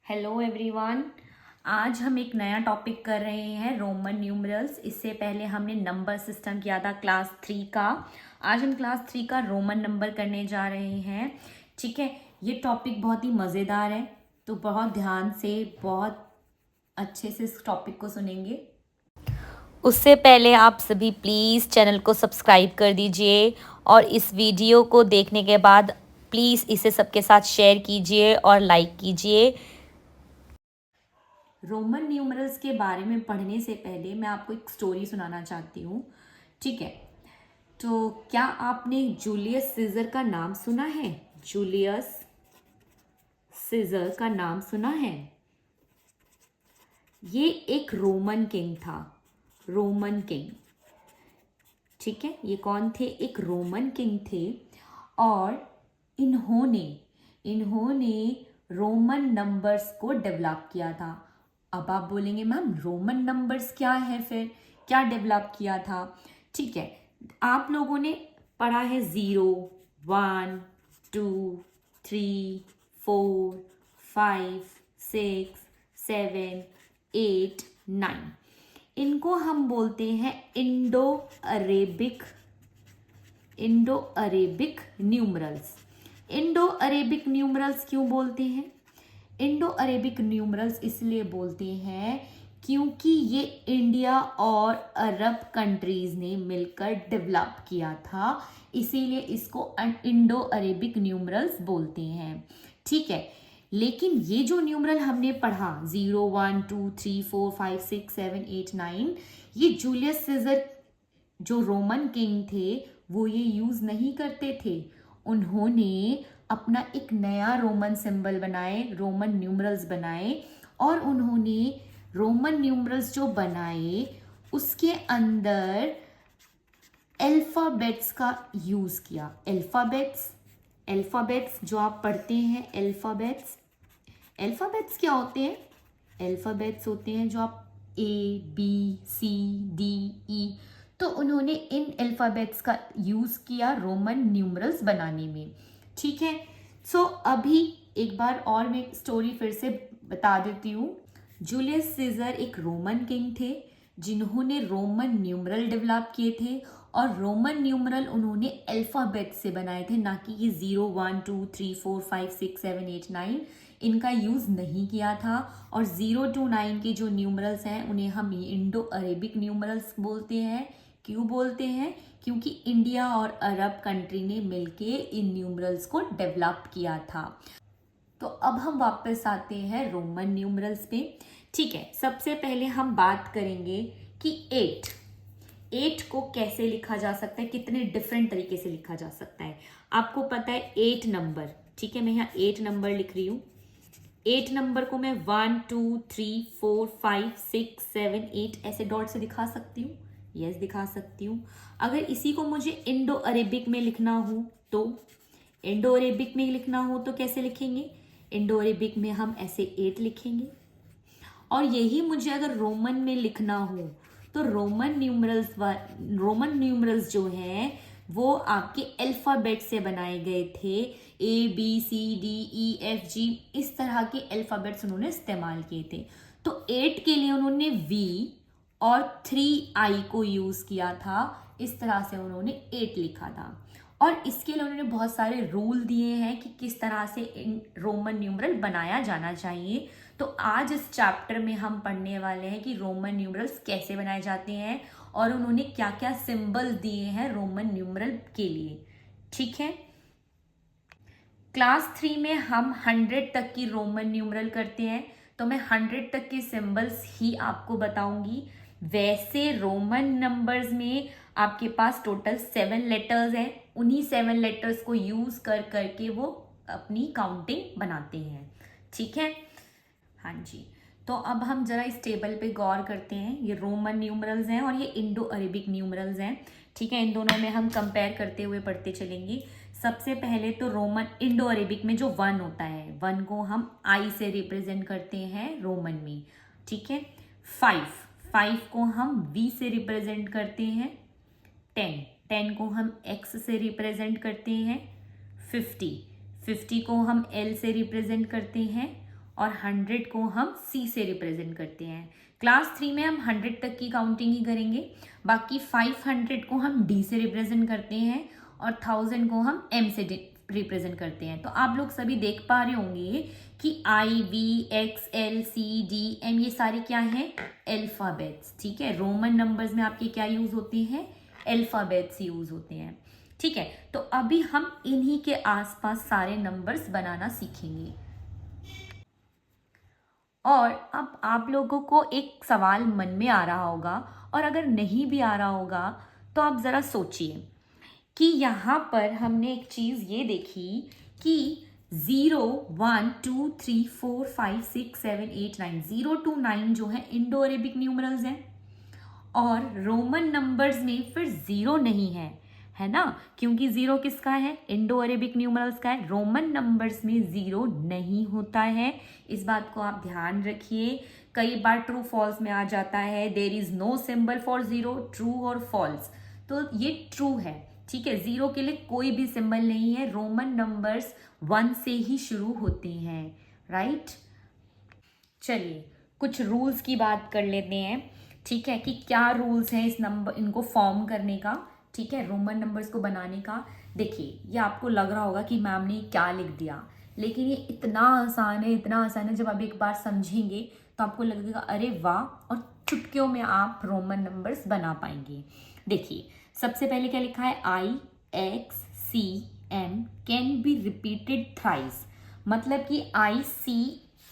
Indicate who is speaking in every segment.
Speaker 1: Hello everyone. आज हम एक नया टॉपिक कर रहे हैं रोमन न्यूमरल्स। इससे पहले हमने नंबर सिस्टम किया था क्लास 3 का। आज हम क्लास 3 का रोमन नंबर करने जा रहे हैं। ठीक है, ये टॉपिक बहुत ही मज़ेदार है, तो बहुत ध्यान से बहुत अच्छे से इस टॉपिक को सुनेंगे। उससे पहले आप सभी प्लीज़ चैनल को सब्सक्राइब कर दीजिए और इस वीडियो को देखने के बाद प्लीज़ इसे सबके साथ शेयर कीजिए और लाइक कीजिए। रोमन न्यूमरल्स के बारे में पढ़ने से पहले मैं आपको एक स्टोरी सुनाना चाहती हूँ। ठीक है, तो क्या आपने जूलियस सीजर का नाम सुना है? जूलियस सीजर का नाम सुना है? ये एक रोमन किंग था, रोमन किंग। ठीक है, ये कौन थे? एक रोमन किंग थे और इन्होंने इन्होंने रोमन नंबर्स को डेवलप किया था। अब आप बोलेंगे मैम रोमन नंबर्स क्या है, फिर क्या डेवलप किया था? ठीक है, आप लोगों ने पढ़ा है 0, 1, 2, 3, 4, 5, 6, 7, 8, 9। इनको हम बोलते हैं Indo Arabic numerals. Indo Arabic numerals क्यों बोलते हैं? इंडो अरेबिक न्यूमरल्स इसलिए बोलते हैं क्योंकि ये इंडिया और अरब कंट्रीज ने मिलकर डेवलप किया था, इसीलिए इसको इंडो अरेबिक न्यूमरल्स बोलते हैं। ठीक है, लेकिन ये जो न्यूमरल हमने पढ़ा 0, 1, 2, 3, 4, 5, 6, 7, 8, 9, ये जूलियस सीजर जो रोमन किंग थे वो ये यूज नहीं करते थे। उन्होंने अपना एक नया रोमन सिंबल बनाए, रोमन न्यूमरल्स बनाए, और उन्होंने रोमन न्यूमरल्स जो बनाए उसके अंदर अल्फाबेट्स का यूज किया। अल्फाबेट्स जो आप पढ़ते हैं, अल्फाबेट्स क्या होते हैं? अल्फाबेट्स होते हैं जो आप ABCDE, तो उन्होंने इन अल्फाबेट्स का यूज किया रोमन न्यूमरल्स बनाने में। ठीक है, सो अभी एक बार और मैं स्टोरी फिर से बता देती हूँ। जूलियस सीजर एक रोमन किंग थे जिन्होंने रोमन न्यूमरल डेवलप किए थे, और रोमन न्यूमरल उन्होंने अल्फाबेट से बनाए थे, ना कि ये 0, 1, 2, 3, 4, 5, 6, 7, 8, 9 इनका यूज नहीं किया था। और 0 to 9 के जो न्यूमरल्स हैं उन्हें हम इंडो अरेबिक न्यूमरल्स बोलते हैं। क्यों बोलते हैं? क्योंकि इंडिया और अरब कंट्री ने मिलके इन न्यूमरल्स को डेवलप किया था। तो अब हम वापस आते हैं रोमन न्यूमरल्स पे। ठीक है, सबसे पहले हम बात करेंगे कि 8 को कैसे लिखा जा सकता है, कितने डिफरेंट तरीके से लिखा जा सकता है। आपको पता है 8 नंबर। ठीक है, मैं यहाँ 8 नंबर लिख रही हूँ। 8 नंबर को मैं 1, 2, 3, 4, 5, 6, 7, 8 ऐसे डॉट से दिखा सकती हूँ। यस, दिखा सकती हूँ। अगर इसी को मुझे इंडो अरेबिक में लिखना हो तो कैसे लिखेंगे? इंडो अरेबिक में हम ऐसे 8 लिखेंगे। और यही मुझे अगर रोमन में लिखना हो तो रोमन न्यूमरल्स जो हैं वो आपके अल्फाबेट से बनाए गए थे। ABCDEFG इस तरह के अल्फाबेट्स उन्होंने इस्तेमाल किए थे। तो 8 के लिए उन्होंने V और 3I को यूज किया था। इस तरह से उन्होंने 8 लिखा था, और इसके लिए उन्होंने बहुत सारे रूल दिए हैं कि किस तरह से रोमन न्यूमरल बनाया जाना चाहिए। तो आज इस चैप्टर में हम पढ़ने वाले हैं कि रोमन न्यूमरल्स कैसे बनाए जाते हैं और उन्होंने क्या क्या सिंबल दिए हैं रोमन न्यूमरल के लिए। ठीक है, क्लास 3 में हम 100 तक की रोमन न्यूमरल करते हैं, तो मैं 100 तक के सिंबल्स ही आपको बताऊंगी। वैसे रोमन नंबर्स में आपके पास टोटल 7 लेटर्स हैं, उन्हीं 7 लेटर्स को यूज करके वो अपनी काउंटिंग बनाते हैं। ठीक है, हाँ जी। तो अब हम जरा इस टेबल पे गौर करते हैं। ये रोमन न्यूमरल्स हैं और ये इंडो अरेबिक न्यूमरल्स हैं। ठीक है, इन दोनों में हम कंपेयर करते हुए पढ़ते चलेंगे। सबसे पहले तो रोमन इंडो अरेबिक में जो 1 होता है, 1 को हम I से रिप्रेजेंट करते हैं रोमन में। ठीक है, 5 को हम V से रिप्रेजेंट करते हैं। 10 को हम X से रिप्रेजेंट करते हैं। 50 को हम L से रिप्रेजेंट करते हैं। और 100 को हम C से रिप्रेजेंट करते हैं। क्लास 3 में हम 100 तक की काउंटिंग ही करेंगे, बाकी 500 को हम D से रिप्रेजेंट करते हैं और 1000 को हम M से रिप्रेजेंट करते हैं। तो आप लोग सभी देख पा रहे होंगे कि I, V, X, L, C, D, M ये सारे क्या हैं? अल्फाबेट्स। ठीक है, रोमन नंबर्स में आपके क्या यूज होते हैं? अल्फाबेट्स यूज होते हैं। ठीक है, तो अभी हम इन्हीं के आसपास सारे नंबर्स बनाना सीखेंगे। और अब आप लोगों को एक सवाल मन में आ रहा होगा, और अगर नहीं भी आ रहा होगा तो आप जरा सोचिए कि यहाँ पर हमने एक चीज ये देखी कि 0, 1, 2, 3, 4, 5, 6, 7, 8, 9, 0 to 9 जो है इंडो अरेबिक न्यूमरल्स हैं, और रोमन नंबर्स में फिर 0 नहीं है ना, क्योंकि 0 किसका है? इंडो अरेबिक न्यूमरल्स का है। रोमन नंबर्स में 0 नहीं होता है, इस बात को आप ध्यान रखिए। कई बार ट्रू फॉल्स में आ जाता है, there is no symbol for 0, true और फॉल्स, तो ये ट्रू है। ठीक है, 0 के लिए कोई भी सिंबल नहीं है, रोमन नंबर्स 1 से ही शुरू होते हैं, राइट। चलिए कुछ रूल्स की बात कर लेते हैं। ठीक है, कि क्या रूल्स हैं इस नंबर इनको फॉर्म करने का, ठीक है, रोमन नंबर्स को बनाने का। देखिए, ये आपको लग रहा होगा कि मैम ने क्या लिख दिया, लेकिन ये इतना आसान है, इतना आसान है। जब आप एक बार समझेंगे तो आपको लगेगा अरे वाह, और चुटकियों में आप रोमन नंबर्स बना पाएंगे। देखिए, सबसे पहले क्या लिखा है? I, X, C, M can be repeated thrice, मतलब कि I, C,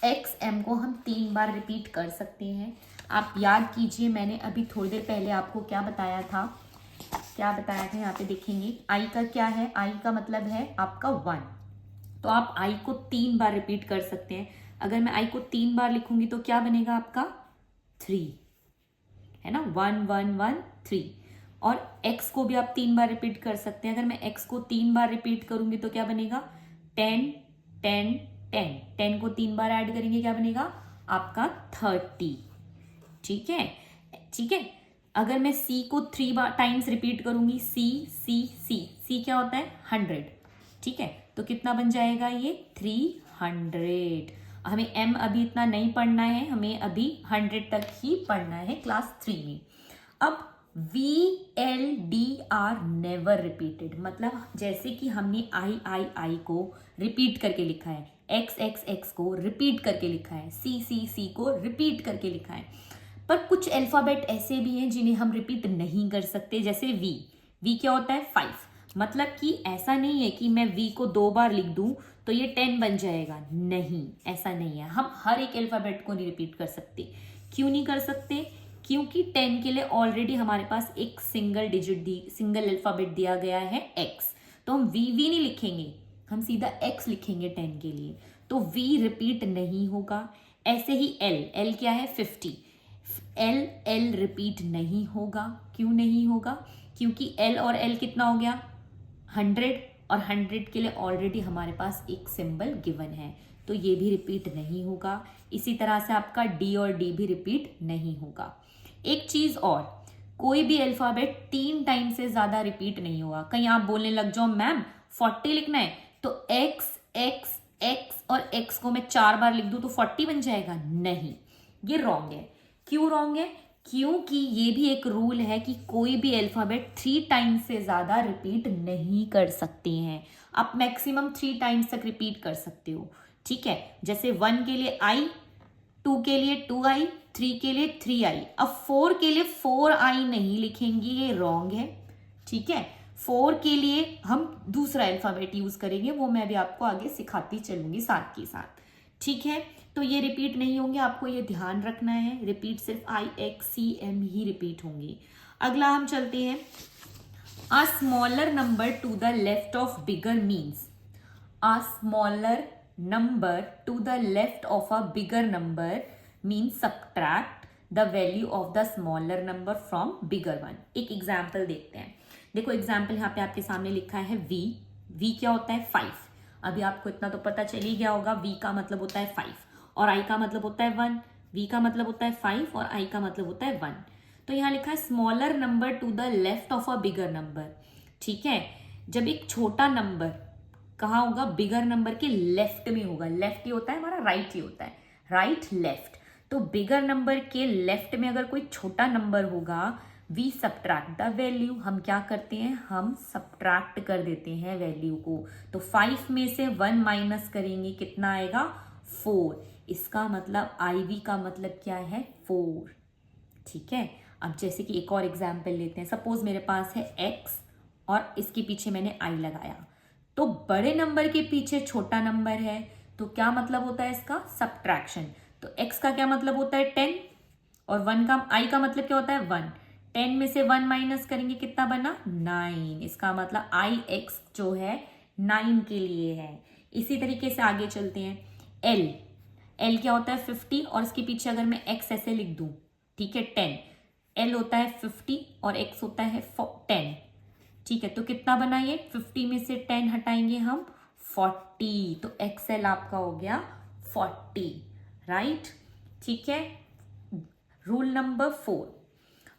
Speaker 1: X, M को हम 3 बार रिपीट कर सकते हैं। आप याद कीजिए, मैंने अभी थोड़ी देर पहले आपको क्या बताया था, यहाँ पे देखेंगे। I का क्या है? I का मतलब है आपका 1, तो आप I को 3 बार रिपीट कर सकते हैं। अगर मैं I को 3 बार लिखूंगी तो क्या बनेगा आपका? 3, है ना, 1 1 1 3। और x को भी आप 3 बार रिपीट कर सकते हैं। अगर मैं x को 3 बार रिपीट करूंगी तो क्या बनेगा? 10 10 10। 10 को 3 बार ऐड करेंगे, क्या बनेगा आपका? 30। ठीक है, ठीक है। अगर मैं c को 3 बार टाइम्स रिपीट करूंगी, c क्या होता है? 100। ठीक है, तो कितना बन जाएगा ये? 300। हमें m अभी इतना नहीं पढ़ना है, हमें अभी 100 तक ही पढ़ना है क्लास 3 में। अब V, L, D are never repeated, मतलब जैसे कि हमने I को रिपीट करके लिखा है, X को रिपीट करके लिखा है, C को रिपीट करके लिखा है, पर कुछ अल्फाबेट ऐसे भी हैं जिन्हें हम रिपीट नहीं कर सकते, जैसे V क्या होता है? 5। मतलब कि ऐसा नहीं है कि मैं V को 2 बार लिख दूं तो ये 10 बन जाएगा, नहीं, ऐसा नहीं है। हम हर एक अल्फाबेट को नहीं रिपीट कर सकते। क्यों नहीं कर सकते? क्योंकि 10 के लिए ऑलरेडी हमारे पास एक सिंगल अल्फाबेट दिया गया है X, तो हम V नहीं लिखेंगे, हम सीधा X लिखेंगे 10 के लिए, तो V रिपीट नहीं होगा। ऐसे ही L क्या है? 50। L रिपीट नहीं होगा। क्यों नहीं होगा? क्योंकि L और L कितना हो गया? 100, और 100 के लिए ऑलरेडी हमारे पास एक सिंबल गिवन है, तो ये भी रिपीट नहीं होगा। इसी तरह से आपका D और D भी रिपीट नहीं होगा। एक चीज और, कोई भी अल्फाबेट 3 टाइम से ज्यादा रिपीट नहीं होगा। कहीं आप बोलने लग जाओ मैम 40 लिखना है, तो X और X को मैं 4 बार लिख दूं तो 40 बन जाएगा? नहीं, ये रॉन्ग है। क्यों रॉन्ग है? क्योंकि ये भी एक रूल है कि कोई भी अल्फाबेट 3 टाइम्स से ज्यादा रिपीट नहीं कर सकते हैं। आप मैक्सिमम 3 टाइम्स तक रिपीट कर सकते हो। ठीक है, जैसे 1 के लिए I, 2 के लिए 2I, 3 के लिए 3I। अब 4 के लिए 4I नहीं लिखेंगे, ये रॉन्ग है। ठीक है, 4 के लिए हम दूसरा अल्फाबेट यूज करेंगे, वो मैं भी आपको आगे सिखाती चलूंगी साथ के साथ। ठीक है, तो ये रिपीट नहीं होंगे, आपको ये ध्यान रखना है। रिपीट सिर्फ I, X, C, M he repeat होंगे। अगला हम चलते हैं, a smaller number two the left of bigger means. A smaller number to the left of a bigger number means subtract the value of the smaller number from bigger one। एक example देखते हैं। देखो example यहाँ पे आपके सामने लिखा है V क्या होता है? 5। अभी आपको इतना तो पता चल ही गया होगा, V का मतलब होता है 5 और I का मतलब होता है 1। V का मतलब होता है 5 और I का मतलब होता है 1। तो यहाँ लिखा है smaller number two the left of a bigger number. ठीक है, जब एक छोटा नंबर कहाँ होगा? बिगर नंबर के लेफ्ट में होगा। लेफ्ट ही होता है हमारा, राइट ही होता है। Right left. तो बिगर नंबर के लेफ्ट में अगर कोई छोटा नंबर होगा, वी सब्ट्रैक्ट द वैल्यू, हम क्या करते हैं, हम सब्ट्रैक्ट कर देते हैं वैल्यू को। तो 5 में से 1 माइनस करेंगे, कितना आएगा, 4। इसका मतलब IV का मतलब क्या है, 4। ठीक है, अब जैसे कि एक और एग्जाम्पल लेते हैं। सपोज मेरे पास है x और इसके पीछे मैंने I लगाया, तो बड़े नंबर के पीछे छोटा नंबर है, तो क्या मतलब होता है इसका, सब्ट्रैक्शन। तो x का क्या मतलब होता है 10 और 1 का I का मतलब क्या होता है 1। 10 में से 1 माइनस करेंगे, कितना बना, 9। इसका मतलब IX जो है 9 के लिए है। इसी तरीके से आगे चलते हैं। L क्या होता है 50 और इसके पीछे अगर मैं x ऐसे लिख दूं, ठीक है 10, L होता है 50 और x होता है 10। ठीक है, तो कितना बना ये, 50 में से 10 हटाएंगे हम, 40। तो XL आपका हो गया 40, राइट। ठीक है, rule number 4,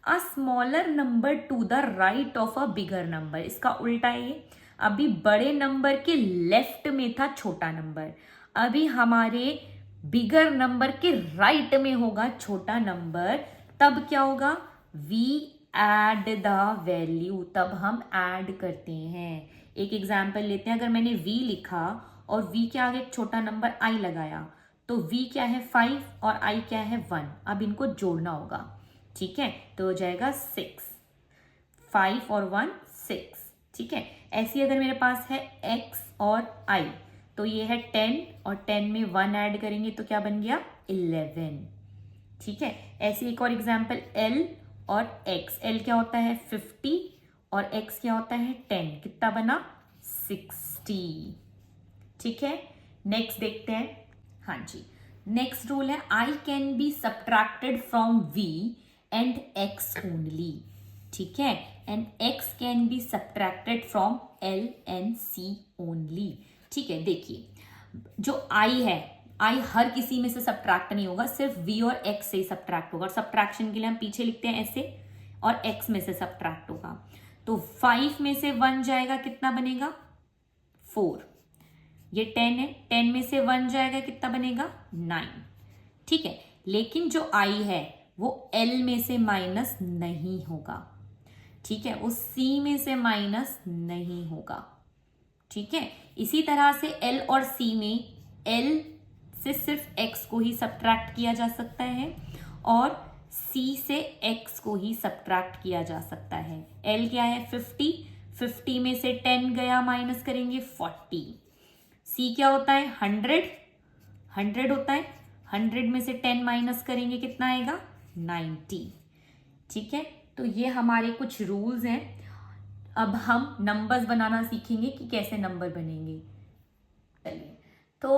Speaker 1: a smaller number two the right of a bigger number. इसका उल्टा है ये। अभी बड़े नंबर के लेफ्ट में था छोटा नंबर, अभी हमारे बिगर नंबर के राइट में होगा छोटा नंबर। तब क्या होगा, वी एड द वैल्यू, तब हम ऐड करते हैं। एक एग्जाम्पल लेते हैं। अगर मैंने v लिखा और v के आगे एक छोटा नंबर i लगाया, तो v क्या है 5 और i क्या है 1। अब इनको जोड़ना होगा, ठीक है, तो हो जाएगा 6। 5 और 1 6। ठीक है, ऐसी अगर मेरे पास है x और i, तो ये है 10 और 10 में 1 ऐड करेंगे तो क्या बन गया 11। ठीक है, ऐसी एक और एग्जाम्पल L और X। L क्या होता है 50 और X क्या होता है 10, कितना बना 60। ठीक है, नेक्स्ट देखते हैं। हाँ जी, नेक्स्ट रूल है I can be subtracted from V and X only. ठीक है, and X can be subtracted from L and C only. ठीक है, देखिए जो I है, I हर किसी में से सब्ट्रैक्ट नहीं होगा, सिर्फ V और X से ही सब्ट्रैक्ट होगा। और सब्ट्रैक्शन के लिए हम पीछे लिखते हैं ऐसे, और X में से सब्ट्रैक्ट होगा। तो 5 में से 1 जाएगा, कितना बनेगा 4। ये 10 है, 10 में से 1 जाएगा, कितना बनेगा 9। ठीक है, लेकिन जो I है वो L में से माइनस नहीं होगा। ठीक है, वो C में से माइनस नहीं होगा। ठीक है, इसी तरह से L और C में L से सिर्फ X को ही सब्ट्रैक्ट किया जा सकता है और C से X को ही सब्ट्रैक्ट किया जा सकता है। L क्या है 50, 50 में से 10 गया, माइनस करेंगे 40। C क्या होता है 100, 100 होता है, 100 में से 10 माइनस करेंगे, कितना आएगा 90। ठीक है, तो ये हमारे कुछ रूल्स हैं। अब हम नंबर्स बनाना सीखेंगे कि कैसे नंबर बनेंगे। चलिए, तो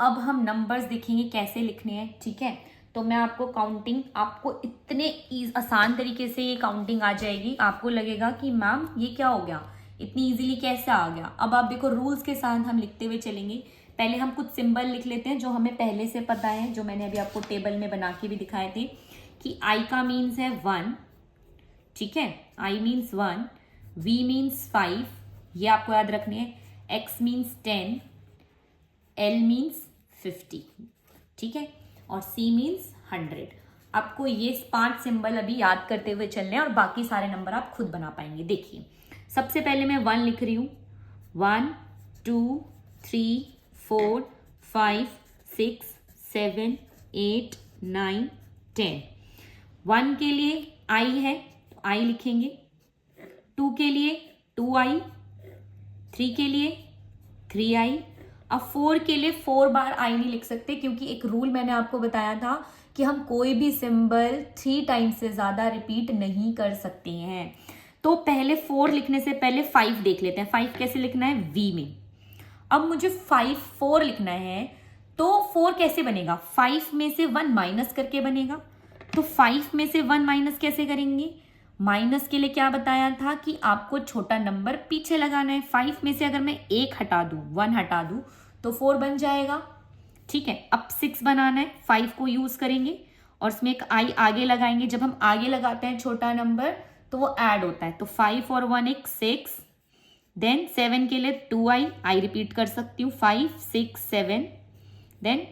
Speaker 1: अब हम नंबर्स देखेंगे कैसे लिखने हैं। ठीक है, तो मैं आपको काउंटिंग, आपको इतने आसान तरीके से ये काउंटिंग आ जाएगी, आपको लगेगा कि मैम ये क्या हो गया, इतनी इजीली कैसे आ गया। अब आप देखो, रूल्स के साथ हम लिखते हुए चलेंगे। पहले हम कुछ सिंबल लिख लेते हैं जो हमें पहले से पता है, जो मैंने अभी आपको टेबल में बना के भी दिखाए थे कि I का मीन्स है 1। ठीक है, I मीन्स 1, V मीन्स 5, ये आपको याद रखने हैं, X मीन्स 10, L मीन्स 50। ठीक है, और C मीन्स 100। आपको ये 5 सिंबल अभी याद करते हुए चलने हैं और बाकी सारे नंबर आप खुद बना पाएंगे। देखिए, सबसे पहले मैं 1 लिख रही हूँ, 1 2 3 4 5 6 7 8 9 10। 1 के लिए I है तो I लिखेंगे, 2 के लिए 2I, 3 के लिए 3I। अब 4 के लिए 4 बार I नहीं लिख सकते, क्योंकि एक रूल मैंने आपको बताया था कि हम कोई भी सिंबल 3 टाइम्स से ज्यादा रिपीट नहीं कर सकते हैं। तो पहले 4 लिखने से पहले 5 देख लेते हैं। 5 कैसे लिखना है, V में। अब मुझे 5 4 लिखना है, तो 4 कैसे बनेगा, 5 में से 1 माइनस करके बनेगा। तो 5 में से 1 माइनस कैसे करेंगे, माइनस के लिए क्या बताया था कि आपको छोटा नंबर पीछे लगाना है। 5 में से अगर मैं 1 हटा दूं, 1 हटा दूं, तो 4 बन जाएगा। ठीक है, अब 6 बनाना है, 5 को यूज करेंगे और इसमें एक I आगे लगाएंगे। जब हम आगे लगाते हैं छोटा नंबर तो वो ऐड होता है, तो 5 और 1 एक 6। देन 7 के लिए 2I रिपीट कर सकती हूँ, 5 6 7। देन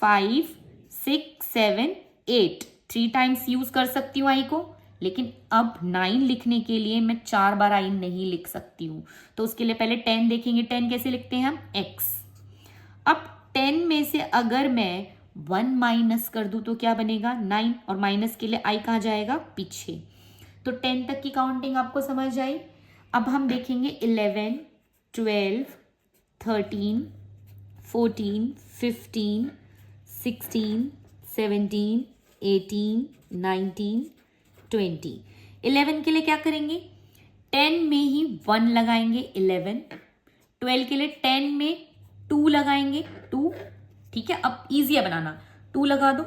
Speaker 1: 5 6 7 8 3 टाइम्स यूज कर सकती हूँ आई को, लेकिन अब 9 लिखने के लिए मैं 4 बार आई नहीं लिख सकती हूँ। तो उसके लिए पहले 10 देखेंगे। 10 कैसे लिखते हैं हम? x। अब 10 में से अगर मैं 1 माइनस कर दूं तो क्या बनेगा? 9। और माइनस के लिए आई कहाँ जाएगा? पीछे। तो 10 तक की काउंटिंग आपको समझ आई। अब हम देखेंगे 11 12 13 14 15 16 17 18 19 20। 11 के लिए क्या करेंगे? 10 में ही 1 लगाएंगे 11। 12 के लिए 10 में 2 लगाएंगे 2। ठीक है, अब इजी है बनाना। 2 लगा दो।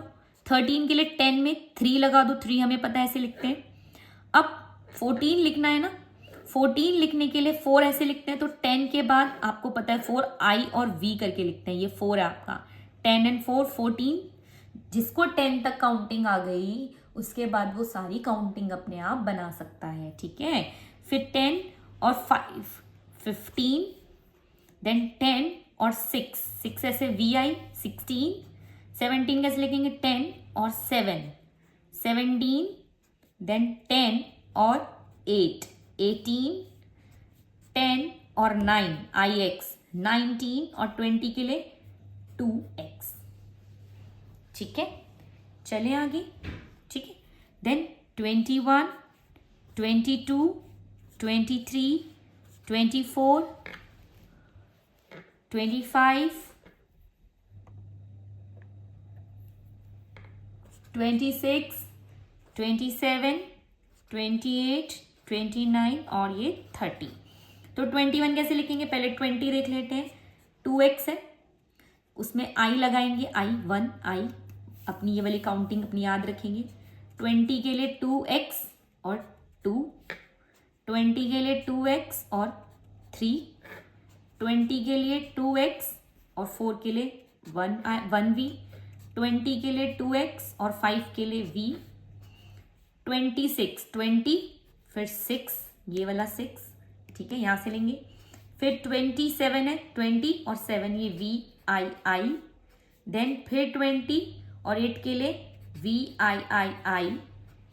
Speaker 1: 13 के लिए 10 में 3 लगा दो। 3 हमें पता है ऐसे लिखते हैं। अब 14 लिखना है ना, 14 लिखने के लिए 4 ऐसे लिखते हैं। तो 10 के बाद आपको पता है 4 आई और वी करके लिखते हैं। ये 4 है आपका। 10 एंड 4 14। जिसको 10 तक काउंटिंग आ गई उसके बाद वो सारी काउंटिंग अपने आप बना सकता है। ठीक है, फिर 10 और 5 15, देन 10 और 6 ऐसे वी आई 16। 17 कैसे लिखेंगे? 10 और 7 17, देन 10 और 8 18, 10 और 9 आई एक्स 19 और 20 के लिए 2x। ठीक है, चले आगे। ठीक है, देन 21 22 23 24 25 26 27 28 29 और ये 30। तो 21 कैसे लिखेंगे? पहले 20 देख लेते हैं। 2x है, उसमें आई लगाएंगे। आई 1 आई, अपनी ये वाली काउंटिंग अपनी याद रखेंगे। 20 के लिए 2x और 2, 20 के लिए 2x और 3, 20 के लिए 2x और 4 के लिए 1v, 20 के लिए 2x और 5 के लिए v, 26 20 फिर 6 ये वाला 6। ठीक है, यहां से लेंगे। फिर 27 है, 20 और 7 ये v आई आई। देन फिर 20 और 8 के लिए v आई आई आई।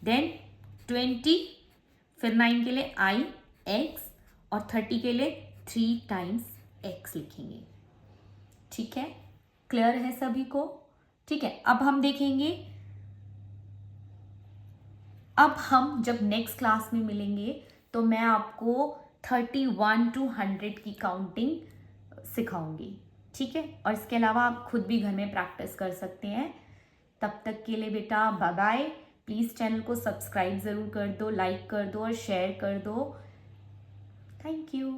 Speaker 1: देन 20 फिर 9 के लिए i x और 30 के लिए 3 टाइम्स x लिखेंगे। ठीक है, क्लियर है सभी को? ठीक है, अब हम देखेंगे। अब हम जब नेक्स्ट क्लास में मिलेंगे तो मैं आपको 31 to 100 की काउंटिंग सिखाऊंगी। ठीक है, और इसके अलावा आप खुद भी घर में प्रैक्टिस कर सकते हैं। तब तक के लिए बेटा बाय बाय। प्लीज़ चैनल को सब्सक्राइब ज़रूर कर दो, लाइक कर दो और शेयर कर दो। Thank you.